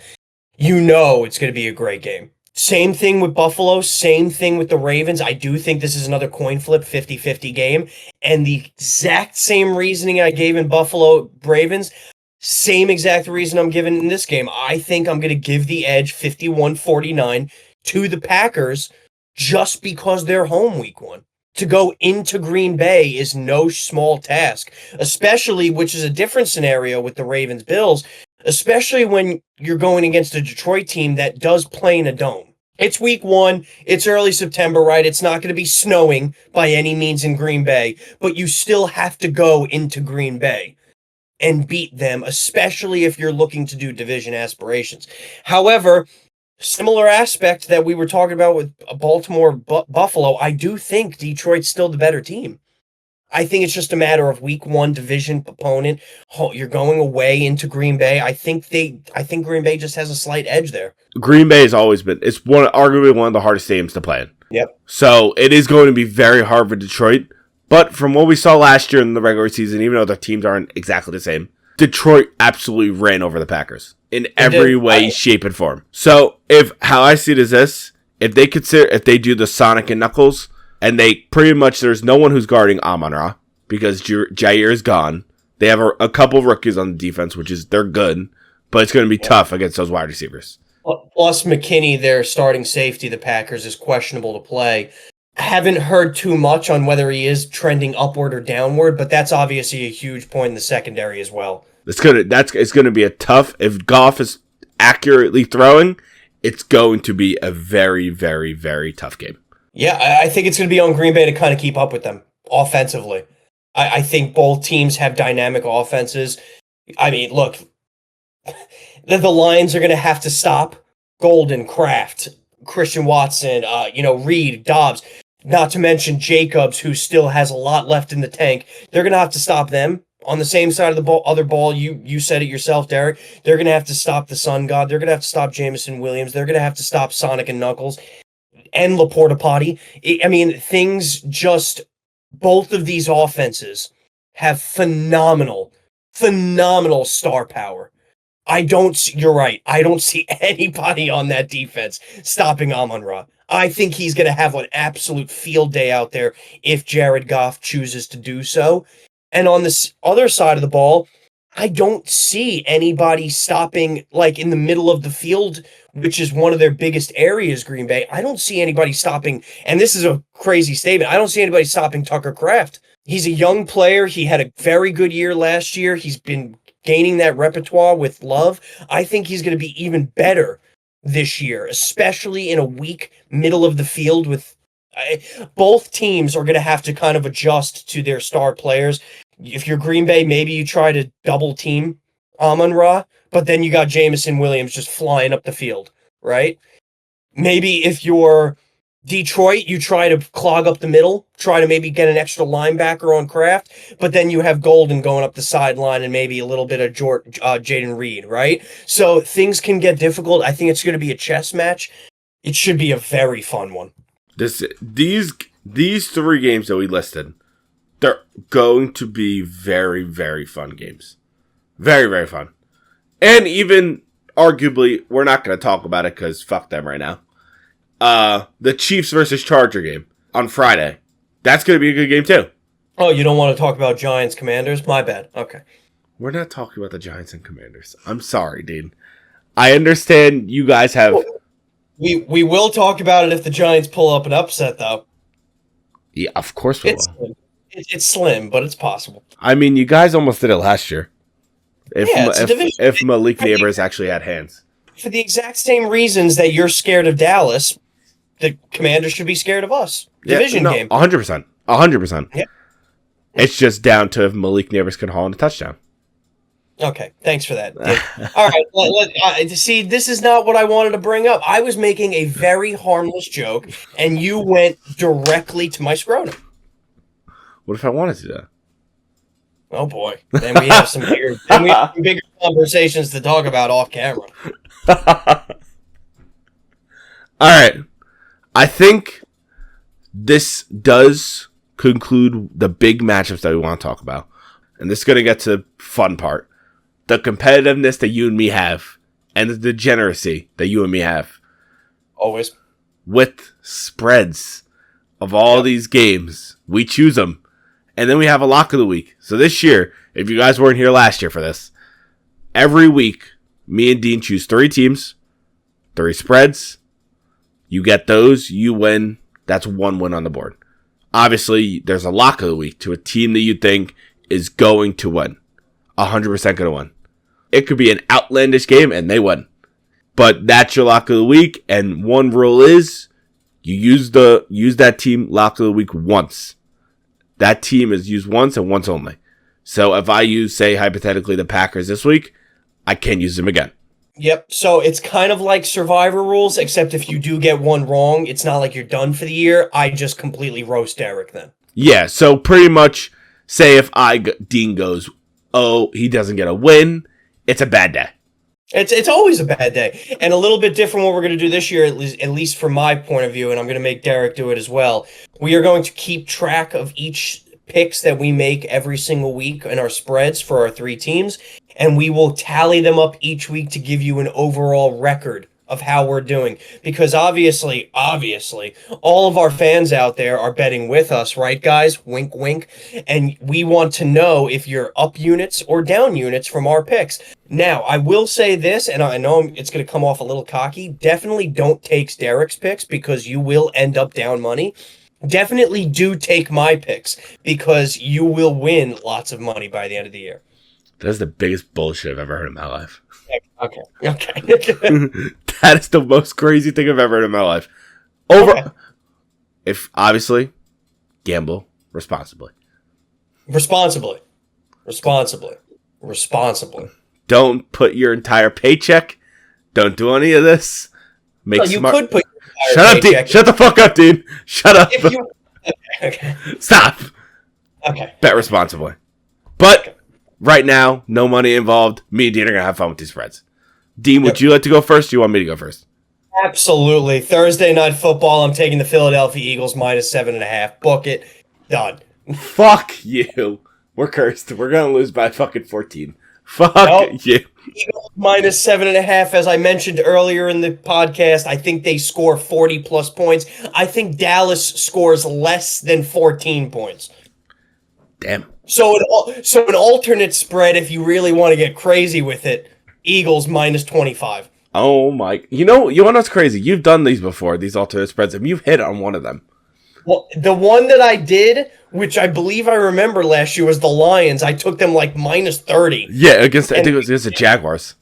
it's going to be a great game. Same thing with Buffalo, same thing with the Ravens. I do think this is another coin flip, 50-50 game. And the exact same reasoning I gave in Buffalo Ravens, Same exact reason I'm giving in this game. I think I'm going to give the edge 51-49 to the Packers just because they're home week 1. To go into Green Bay is no small task, especially, which is a different scenario with the Ravens Bills, especially when you're going against a Detroit team that does play in a dome. It's week 1. It's early September, right? It's not going to be snowing by any means in Green Bay, but you still have to go into Green Bay and beat them, especially if you're looking to do division aspirations. However, similar aspect that we were talking about with Baltimore, Buffalo, I do think Detroit's still the better team. I think it's just a matter of week 1 division opponent. You're going away into Green Bay. I think Green Bay just has a slight edge there. Green Bay has always been, it's arguably one of the hardest stadiums to play in. Yep. So it is going to be very hard for Detroit. But from what we saw last year in the regular season, even though the teams aren't exactly the same, Detroit absolutely ran over the Packers in every way, shape, and form. So how I see it is this: if they do the Sonic and Knuckles, and they pretty much, there's no one who's guarding Amon-Ra because Jair is gone. They have a couple rookies on the defense, they're good, but it's going to be tough against those wide receivers. Plus McKinney, their starting safety, the Packers, is questionable to play. I haven't heard too much on whether he is trending upward or downward, but that's obviously a huge point in the secondary as well. It's gonna be a tough. If Goff is accurately throwing, it's going to be a very, very, very tough game. Yeah, I think it's going to be on Green Bay to kind of keep up with them offensively. I think both teams have dynamic offenses. I mean, look, the Lions are going to have to stop Golden, Kraft, Christian Watson, Reed, Dobbs. Not to mention Jacobs, who still has a lot left in the tank. They're going to have to stop them. On the same side of the other ball, you said it yourself, Derek. They're going to have to stop the Sun God. They're going to have to stop Jameson Williams. They're going to have to stop Sonic and Knuckles and Laporta Potty. I mean, both of these offenses have phenomenal star power. You're right. I don't see anybody on that defense stopping Amon-Ra. I think he's going to have an absolute field day out there if Jared Goff chooses to do so. And on this other side of the ball, I don't see anybody stopping, like in the middle of the field, which is one of their biggest areas, Green Bay. I don't see anybody stopping, and this is a crazy statement, I don't see anybody stopping Tucker Kraft. He's a young player. He had a very good year last year. He's been gaining that repertoire with Love. I think he's going to be even better this year, especially in a weak middle of the field with both teams are going to have to kind of adjust to their star players. If you're Green Bay, maybe you try to double team Amon-Ra, but then you got Jameson Williams just flying up the field, right? Maybe if you're Detroit, you try to clog up the middle, try to maybe get an extra linebacker on Kraft, but then you have Golden going up the sideline and maybe a little bit of Jaden Reed, right? So things can get difficult. I think it's going to be a chess match. It should be a very fun one. These 3 games that we listed, they're going to be very, very fun games. Very, very fun. And even, arguably, we're not going to talk about it because fuck them right now. The Chiefs versus Charger game on Friday. That's going to be a good game too. Oh, you don't want to talk about Giants Commanders? My bad. Okay. We're not talking about the Giants and Commanders. I'm sorry, dude. I understand you guys have... We will talk about it if the Giants pull up an upset, though. Yeah, of course we will. It's slim, but it's possible. I mean, you guys almost did it last year. If Malik Neighbors Neighbors actually had hands. For the exact same reasons that you're scared of Dallas, the Commanders should be scared of us. Division game. 100%. 100%. Yeah. It's just down to if Malik Neighbors can haul in a touchdown. Okay, thanks for that. All right, see, this is not what I wanted to bring up. I was making a very harmless joke, and you went directly to my scrotum. What if I wanted to do that? Oh boy, then we have some bigger conversations to talk about off camera. All right, I think this does conclude the big matchups that we want to talk about, and this is going to get to the fun part. The competitiveness that you and me have, and the degeneracy that you and me have. Always. With spreads of all these games. We choose them. And then we have a lock of the week. So this year, if you guys weren't here last year for this, every week, me and Dean choose 3 teams, 3 spreads. You get those, you win. That's 1 win on the board. Obviously, there's a lock of the week to a team that you think is going to win. 100% going to win. It could be an outlandish game and they win. But that's your lock of the week. And one rule is you use that team lock of the week once. That team is used once and once only. So if I use, say, hypothetically, the Packers this week, I can't use them again. Yep. So it's kind of like Survivor rules, except if you do get one wrong, it's not like you're done for the year. I just completely roast Derek then. Yeah. So pretty much, say if Dean goes, oh, he doesn't get a win, it's a bad day. It's always a bad day. And a little bit different what we're going to do this year, at least from my point of view, and I'm going to make Derek do it as well. We are going to keep track of each picks that we make every single week in our spreads for our 3 teams, and we will tally them up each week to give you an overall record of how we're doing. Because obviously, all of our fans out there are betting with us, right, guys? Wink, wink. And we want to know if you're up units or down units from our picks. Now, I will say this, and I know it's going to come off a little cocky. Definitely don't take Derek's picks because you will end up down money. Definitely do take my picks because you will win lots of money by the end of the year. That's the biggest bullshit I've ever heard in my life. Okay. That is the most crazy thing I've ever heard in my life. If obviously, gamble responsibly. Responsibly. Don't put your entire paycheck. Don't do any of this. Make smart. Could put your Shut up, Dean. Shut the fuck up, Dean. Shut up. Okay. Stop. Okay. Bet responsibly. But right now, no money involved. Me and Dean are going to have fun with these spreads. Dean, would you like to go first or do you want me to go first? Absolutely. Thursday Night Football, I'm taking the Philadelphia Eagles minus 7.5. Book it. Done. Fuck you. We're cursed. We're going to lose by fucking 14. Fuck you. Eagles minus 7.5, as I mentioned earlier in the podcast. I think they score 40-plus points. I think Dallas scores less than 14 points. Damn. So an alternate spread, if you really want to get crazy with it, Eagles minus 25. Oh my! You know what's crazy? You've done these before, these alternate spreads, and you've hit on one of them. Well, the one that I did, which I believe I remember last year, was the Lions. I took them like minus 30. Yeah, I think it was against the Jaguars.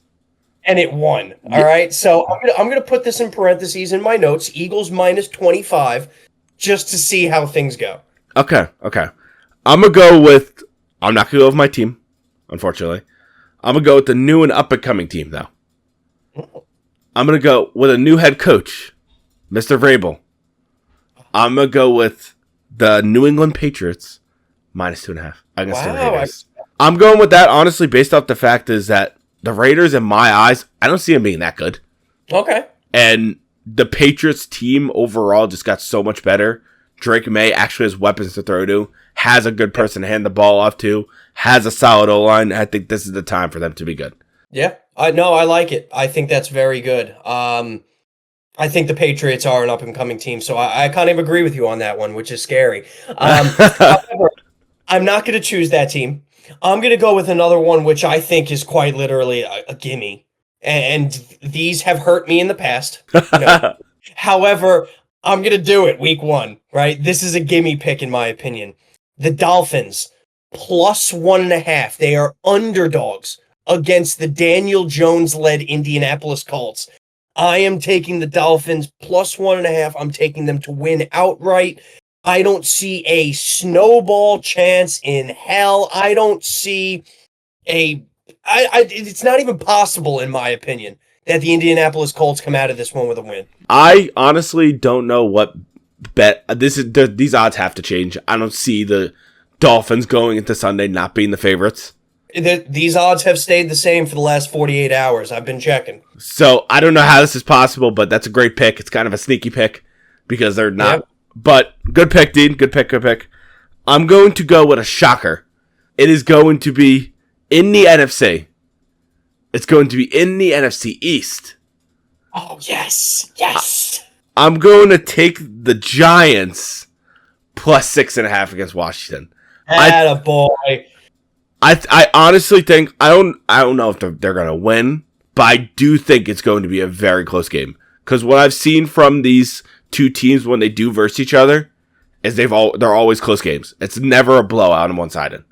And it won. All right, so I'm gonna put this in parentheses in my notes. Eagles minus 25, just to see how things go. Okay. I'm not gonna go with my team, unfortunately. I'm gonna go with the new and up and coming team, though. I'm gonna go with a new head coach, Mr. Vrabel. I'm gonna go with the New England Patriots minus 2.5 against the Raiders. I'm going with that honestly, based off the fact is that the Raiders, in my eyes, I don't see them being that good. Okay. And the Patriots team overall just got so much better. Drake May actually has weapons to throw to, has a good person to hand the ball off to, has a solid O-line. I think this is the time for them to be good. Yeah, I like it. I think that's very good. I think the Patriots are an up-and-coming team, so I kind of agree with you on that one, which is scary. However, I'm not going to choose that team. I'm going to go with another one, which I think is quite literally a gimme. And these have hurt me in the past. However, I'm going to do it week 1, right? This is a gimme pick, in my opinion. The Dolphins, plus 1.5. They are underdogs against the Daniel Jones-led Indianapolis Colts. I am taking the Dolphins plus 1.5. I'm taking them to win outright. I don't see a snowball chance in hell. I don't see it's not even possible, in my opinion, that the Indianapolis Colts come out of this one with a win. I honestly don't know what bet these odds have to change. I don't see the Dolphins going into Sunday not being the favorites. These odds have stayed the same for the last 48 hours. I've been checking. So I don't know how this is possible, but that's a great pick. It's kind of a sneaky pick because they're not. Yep. But good pick, Dean. Good pick. I'm going to go with a shocker. It is going to be in the NFC. It's going to be in the NFC East. Oh, yes. I'm going to take the Giants plus 6.5 against Washington. Attaboy. I honestly think I don't know if they're going to win, but I do think it's going to be a very close game. Because what I've seen from these two teams when they do verse each other is they're always close games. It's never a blowout on one-sided.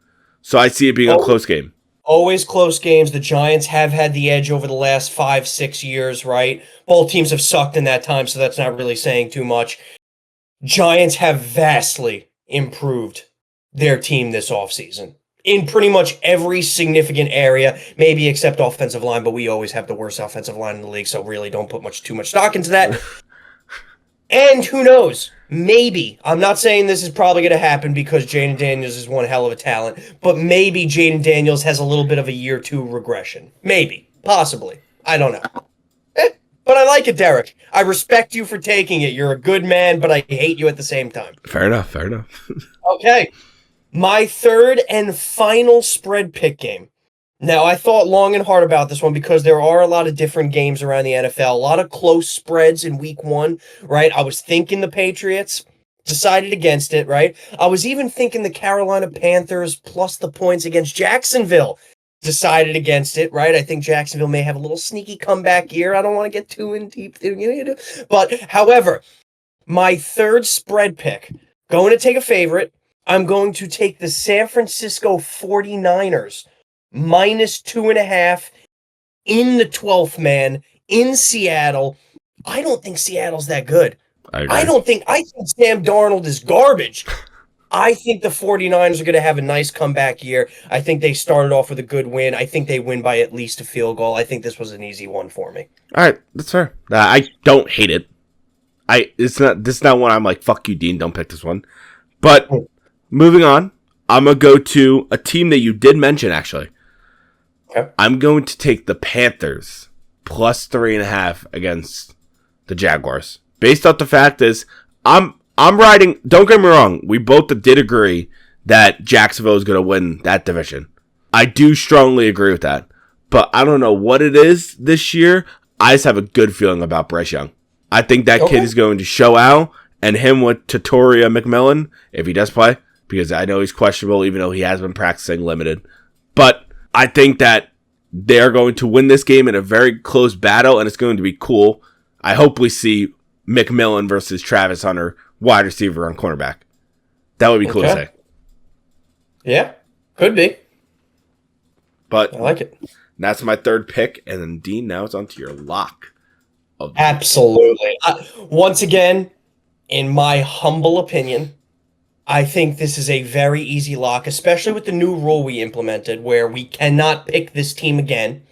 So I see it being a close game. Always close games. The Giants have had the edge over the last 5-6 years, right? Both teams have sucked in that time, so that's not really saying too much. Giants have vastly improved their team this offseason in pretty much every significant area, maybe except offensive line, but we always have the worst offensive line in the league, so really don't put too much stock into that. And who knows? Maybe. I'm not saying this is probably going to happen because Jaden Daniels is one hell of a talent, but maybe Jaden Daniels has a little bit of a year 2 regression. Maybe. Possibly. I don't know. But I like it, Derek. I respect you for taking it. You're a good man, but I hate you at the same time. Fair enough. Okay. My third and final spread pick game. Now, I thought long and hard about this one because there are a lot of different games around the NFL, a lot of close spreads in week 1, right? I was thinking the Patriots, decided against it, right? I was even thinking the Carolina Panthers plus the points against Jacksonville, decided against it, right? I think Jacksonville may have a little sneaky comeback year. I don't want to get too in deep, but however, my third spread pick, going to take a favorite. I'm going to take the San Francisco 49ers minus 2.5 in the 12th man in Seattle. I don't think Seattle's that good. I think Sam Darnold is garbage. I think the 49ers are going to have a nice comeback year. I think they started off with a good win. I think they win by at least a field goal. I think this was an easy one for me. All right, that's fair. I don't hate it. This is not one I'm like, fuck you, Dean, don't pick this one. But moving on, I'm going to go to a team that you did mention, actually. Okay. I'm going to take the Panthers plus 3.5 against the Jaguars. Based off the fact is, I'm riding. Don't get me wrong. We both did agree that Jacksonville is going to win that division. I do strongly agree with that. But I don't know what it is this year. I just have a good feeling about Bryce Young. I think that kid is going to show out, and him with Tatoria McMillan, if he does play, because I know he's questionable, even though he has been practicing limited. But I think that they're going to win this game in a very close battle, and it's going to be cool. I hope we see McMillan versus Travis Hunter, wide receiver on cornerback. That would be cool to say. Yeah, could be. But I like it. That's my third pick, and then Dean, now it's on to your lock. Absolutely. Once again, in my humble opinion, I think this is a very easy lock, especially with the new rule we implemented where we cannot pick this team again.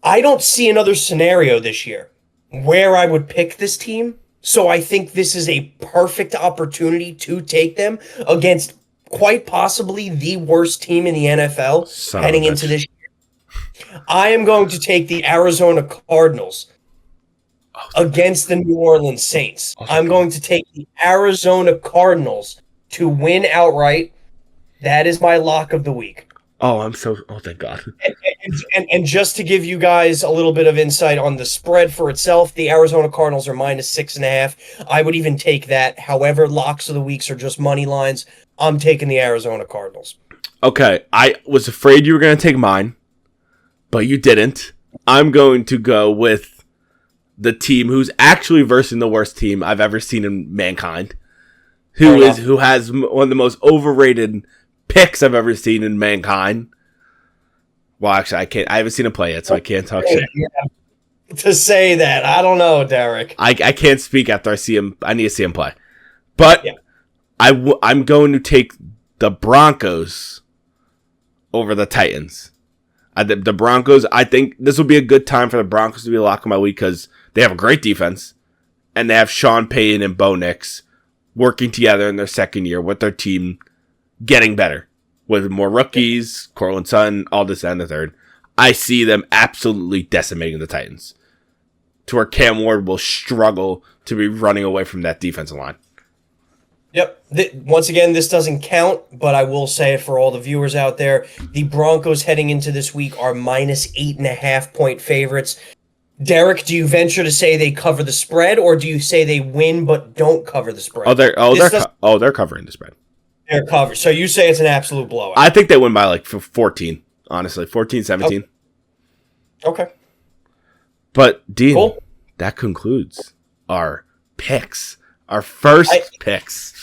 I don't see another scenario this year where I would pick this team, so I think this is a perfect opportunity to take them against quite possibly the worst team in the NFL heading into this year. I am going to take the Arizona Cardinals against the New Orleans Saints. I'm going to take the Arizona Cardinals to win outright. That is my lock of the week. Oh, thank God. And just to give you guys a little bit of insight on the spread for itself, the Arizona Cardinals are minus 6.5. I would even take that. However, locks of the weeks are just money lines. I'm taking the Arizona Cardinals. Okay, I was afraid you were going to take mine, but you didn't. I'm going to go with the team who's actually versing the worst team I've ever seen in mankind, who has one of the most overrated picks I've ever seen in mankind. Well, actually, I haven't seen him play yet, so I can't talk shit. To say that, I don't know, Derek. I can't speak after I see him. I need to see him play. But yeah. I'm going to take the Broncos over the Titans. The Broncos, I think this will be a good time for the Broncos to be a lock of my week because they have a great defense, and they have Sean Payton and Bo Nix working together in their second year with their team getting better with more rookies, Cortland Sutton, all this and the third. I see them absolutely decimating the Titans to where Cam Ward will struggle to be running away from that defensive line. Yep. Once again, this doesn't count, but I will say it for all the viewers out there. The Broncos heading into this week are minus 8.5 point favorites. Derek, do you venture to say they cover the spread, or do you say they win but don't cover the spread? They're covering the spread. Their coverage. So you say it's an absolute blowout. I think they win by like 14, honestly. 14, 17. Okay. But, Dean, Cool. that concludes our picks. Our first picks.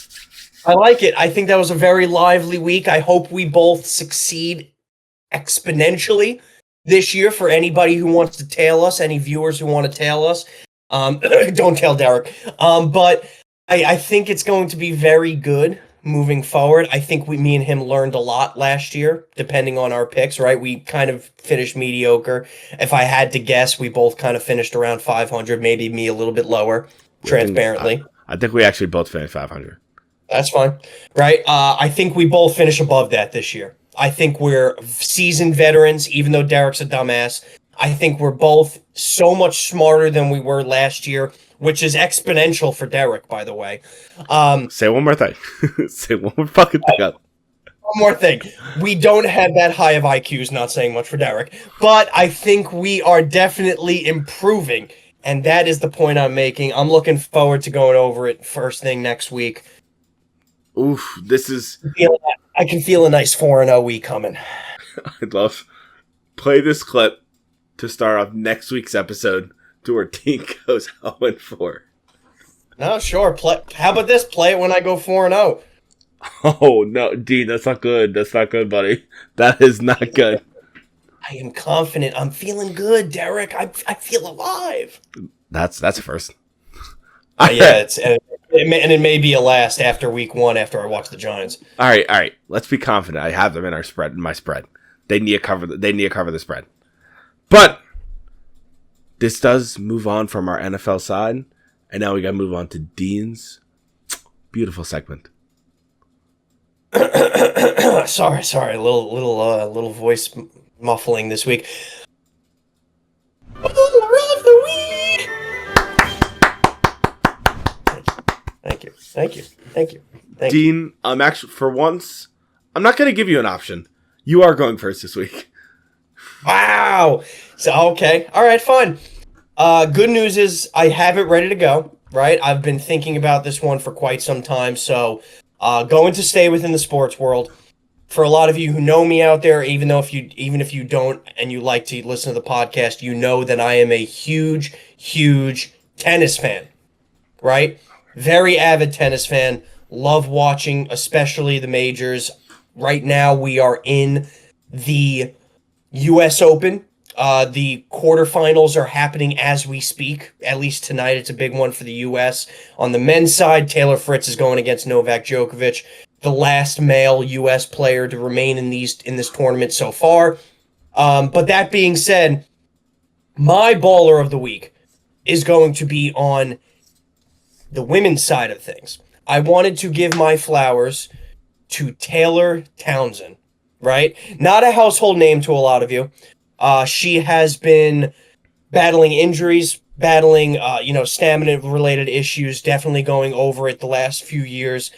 I like it. I think that was a very lively week. I hope we both succeed exponentially this year. For anybody who wants to tail us, any viewers who want to tail us, don't tail Derek. But I think it's going to be very good moving forward. I think me and him learned a lot last year, depending on our picks, right? We kind of finished mediocre. If I had to guess, we both kind of finished around 500, maybe me a little bit lower, transparently. I think we actually both finished 500. That's fine, right? I think we both finish above that this year. I think we're seasoned veterans, even though Derek's a dumbass. I think we're both so much smarter than we were last year, which is exponential for Derek, by the way. Say one more thing. Say one more fucking thing up. One more thing. We don't have that high of IQs, not saying much for Derek, but I think we are definitely improving, and that is the point I'm making. I'm looking forward to going over it first thing next week. Oof, this is... I can feel a nice 4-0 week coming. I'd love play this clip to start off next week's episode to where Dean goes 0-4. No, sure. How about this? Play it when I go 4-0. Oh, no, Dean, that's not good. That's not good, buddy. That is not good. I am confident. I'm feeling good, Derek. I feel alive. That's a first. Yeah, it may be a last after week 1 after I watch the Giants. All right. Let's be confident. I have them in my spread. They need to cover the spread. But this does move on from our NFL side, and now we got to move on to Dean's beautiful segment. Sorry, a little voice muffling this week. Baller of the week. Thank you. Dean, I'm actually, for once, I'm not going to give you an option. You are going first this week. Wow. So, okay. All right, fine. Good news is I have it ready to go, right? I've been thinking about this one for quite some time. So, going to stay within the sports world. For a lot of you who know me out there, even if you don't and you like to listen to the podcast, you know that I am a huge tennis fan, right? Very avid tennis fan. Love watching, especially the majors. Right now, we are in the U.S. Open. The quarterfinals are happening as we speak. At least tonight, it's a big one for the U.S. On the men's side, Taylor Fritz is going against Novak Djokovic, the last male U.S. player to remain in this tournament so far. But that being said, my baller of the week is going to be on the women's side of things. I wanted to give my flowers to Taylor Townsend, right? Not a household name to a lot of you. She has been battling injuries, stamina-related issues, definitely going over it the last few years.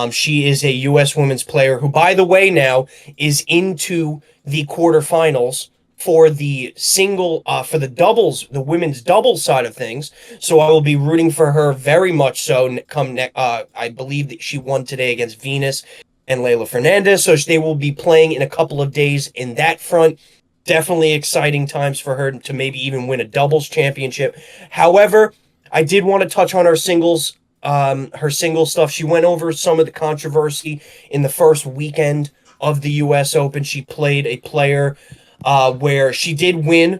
She is a U.S. women's player who, by the way, now is into the quarterfinals for the the women's doubles side of things. So I will be rooting for her very much so. I believe that she won today against Venus and Leylah Fernandez. So they will be playing in a couple of days in that front. Definitely exciting times for her to maybe even win a doubles championship. However, I did want to touch on her singles stuff. She went over some of the controversy in the first weekend of the U.S. Open. She played a player where she did win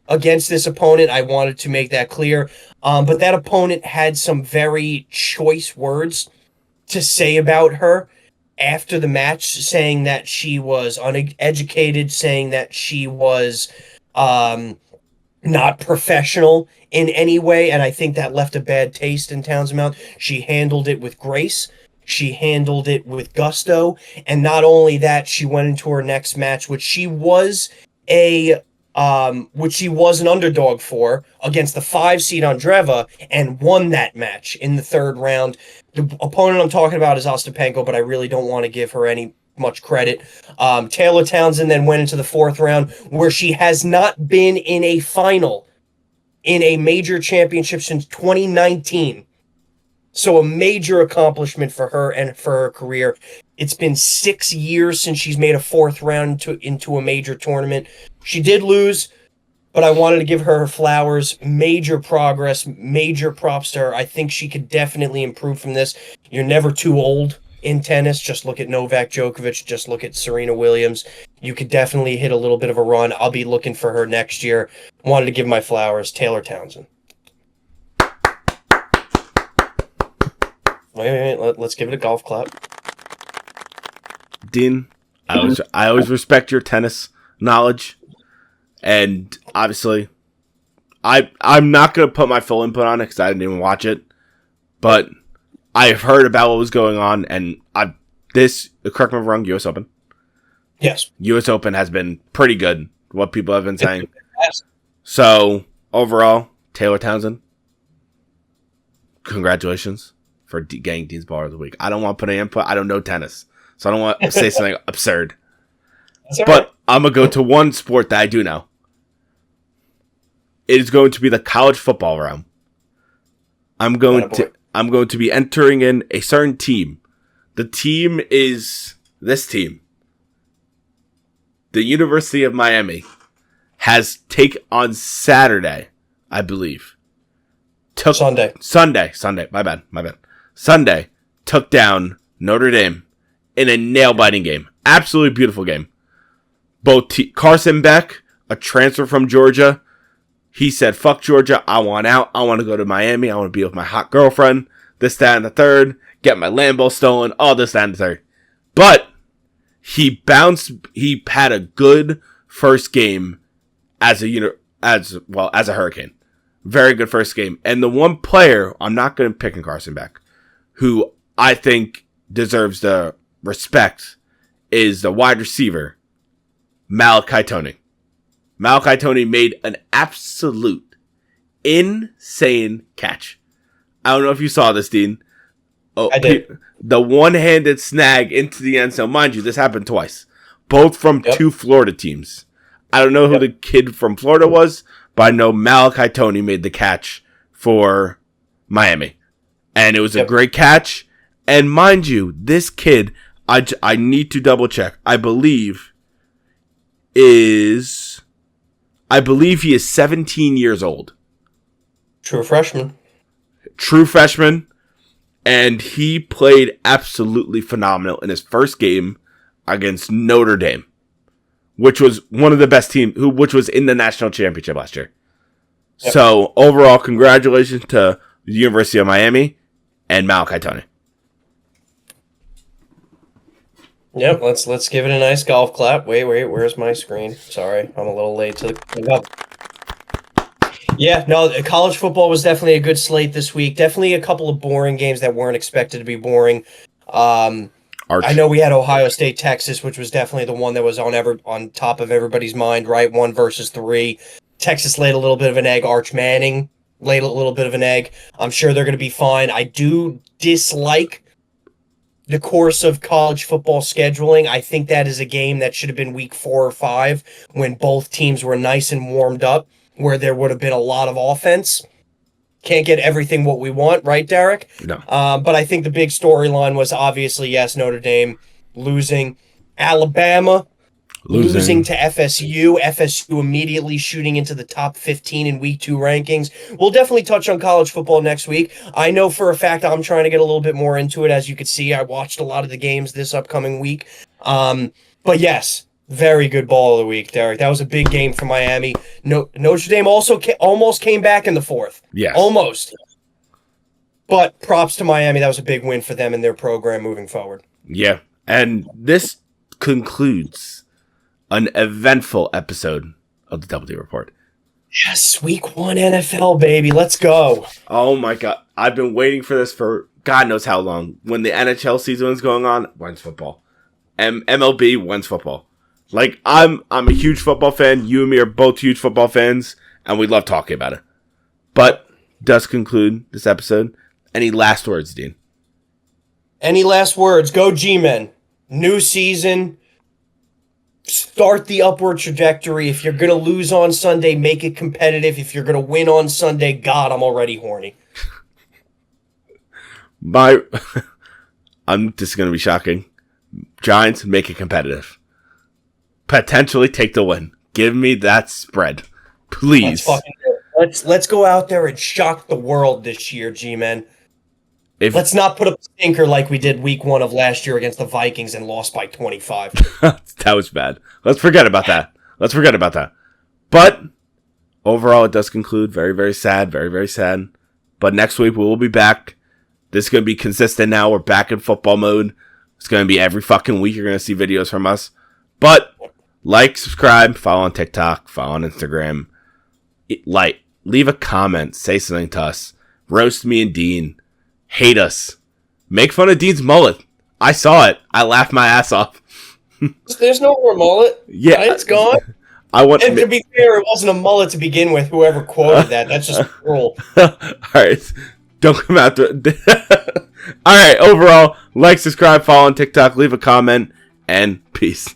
against this opponent. I wanted to make that clear. But that opponent had some very choice words to say about her after the match, saying that she was uneducated, saying that she was not professional in any way, and I think that left a bad taste in Townsend's mouth. She handled it with grace. She handled it with gusto, and not only that, she went into her next match, which she was an underdog for, against the 5 seed Andreeva, and won that match in the 3rd round. The opponent I'm talking about is Ostapenko, but I really don't want to give her any much credit. Taylor Townsend then went into the 4th round, where she has not been in a final in a major championship since 2019. So a major accomplishment for her and for her career. It's been 6 years since she's made a fourth round into a major tournament. She did lose, but I wanted to give her flowers. Major progress, major props to her. I think she could definitely improve from this. You're never too old in tennis. Just look at Novak Djokovic. Just look at Serena Williams. You could definitely hit a little bit of a run. I'll be looking for her next year. Wanted to give my flowers. Taylor Townsend. Wait. Let's give it a golf clap. Dean, I always respect your tennis knowledge. And obviously, I'm not going to put my full input on it because I didn't even watch it. But I've heard about what was going on. And correct me if I'm wrong, U.S. Open? Yes. U.S. Open has been pretty good, what people have been saying. So, overall, Taylor Townsend, congratulations for getting Dean's Baller of the Week. I don't want to put any input. I don't know tennis. So I don't want to say something absurd. But right. I'm going to go to one sport that I do know. It is going to be the college football realm. I'm going to be entering in a certain team. The team is this team. The University of Miami has on Saturday, I believe. Sunday. My bad. Sunday took down Notre Dame in a nail-biting game. Absolutely beautiful game. Carson Beck, a transfer from Georgia, he said, fuck Georgia, I want out. I want to go to Miami. I want to be with my hot girlfriend. This, that, and the third. Get my Lambo stolen. All this, that, and the third. But he had a good first game as a Hurricane. Very good first game. And the one player, I'm not going to pick in Carson Beck, who I think deserves the respect, is the wide receiver, Malachi Tony. Malachi Tony made an absolute insane catch. I don't know if you saw this, Dean. Oh, I did. The one-handed snag into the end zone. Mind you, this happened twice. Both from two Florida teams. I don't know who the kid from Florida was, but I know Malachi Tony made the catch for Miami. And it was a great catch. And mind you, this kid, I need to double check. I believe he is 17 years old. True freshman. And he played absolutely phenomenal in his first game against Notre Dame, which was one of the best teams, which was in the national championship last year. Yep. So overall, congratulations to the University of Miami and Malachi Tony. Yep, let's give it a nice golf clap. Wait, where's my screen? Sorry, I'm a little late to the. Yeah, no, college football was definitely a good slate this week. Definitely a couple of boring games that weren't expected to be boring. I know we had Ohio State, Texas, which was definitely the one that was on top of everybody's mind, right? 1 versus 3. Texas laid a little bit of an egg. Arch Manning laid a little bit of an egg. I'm sure they're going to be fine. I do dislike the course of college football scheduling. I think that is a game that should have been week 4 or 5 when both teams were nice and warmed up, where there would have been a lot of offense. Can't get everything what we want, right, Derek? No. But I think the big storyline was obviously, yes, Notre Dame losing. Alabama losing to FSU. FSU immediately shooting into the top 15 in week 2 rankings. We'll definitely touch on college football next week. I know for a fact I'm trying to get a little bit more into it. As you can see, I watched a lot of the games this upcoming week. But yes, very good ball of the week, Derek. That was a big game for Miami. Notre Dame also almost came back in the 4th. Yes. Almost. But props to Miami. That was a big win for them and their program moving forward. Yeah. And this concludes an eventful episode of the Double D Report. Yes, week 1 NFL, baby. Let's go. Oh my God. I've been waiting for this for God knows how long. When the NHL season is going on, when's football? MLB, when's football? Like, I'm a huge football fan. You and me are both huge football fans, and we love talking about it. But does conclude this episode. Any last words, Dean? Any last words? Go G-Men. New season. Start the upward trajectory. If you're going to lose on Sunday, make it competitive. If you're going to win on Sunday, God, I'm already horny. This is going to be shocking. Giants, make it competitive. Potentially take the win. Give me that spread. Please. Let's go out there and shock the world this year, G-Men. Let's not put up a stinker like we did week 1 of last year against the Vikings and lost by 25. That was bad. Let's forget about that. But overall, it does conclude very, very sad. Very, very sad. But next week, we will be back. This is going to be consistent now. We're back in football mode. It's going to be every fucking week. You're going to see videos from us. But like, subscribe, follow on TikTok, follow on Instagram. Leave a comment. Say something to us. Roast me and Dean. Hate us. Make fun of Dean's mullet. I saw it. I laughed my ass off. There's no more mullet. Yeah. Right? It's gone. And to be fair, it wasn't a mullet to begin with. Whoever quoted that. That's just a rule. All right. Don't come after it. All right. Overall, like, subscribe, follow on TikTok, leave a comment, and peace.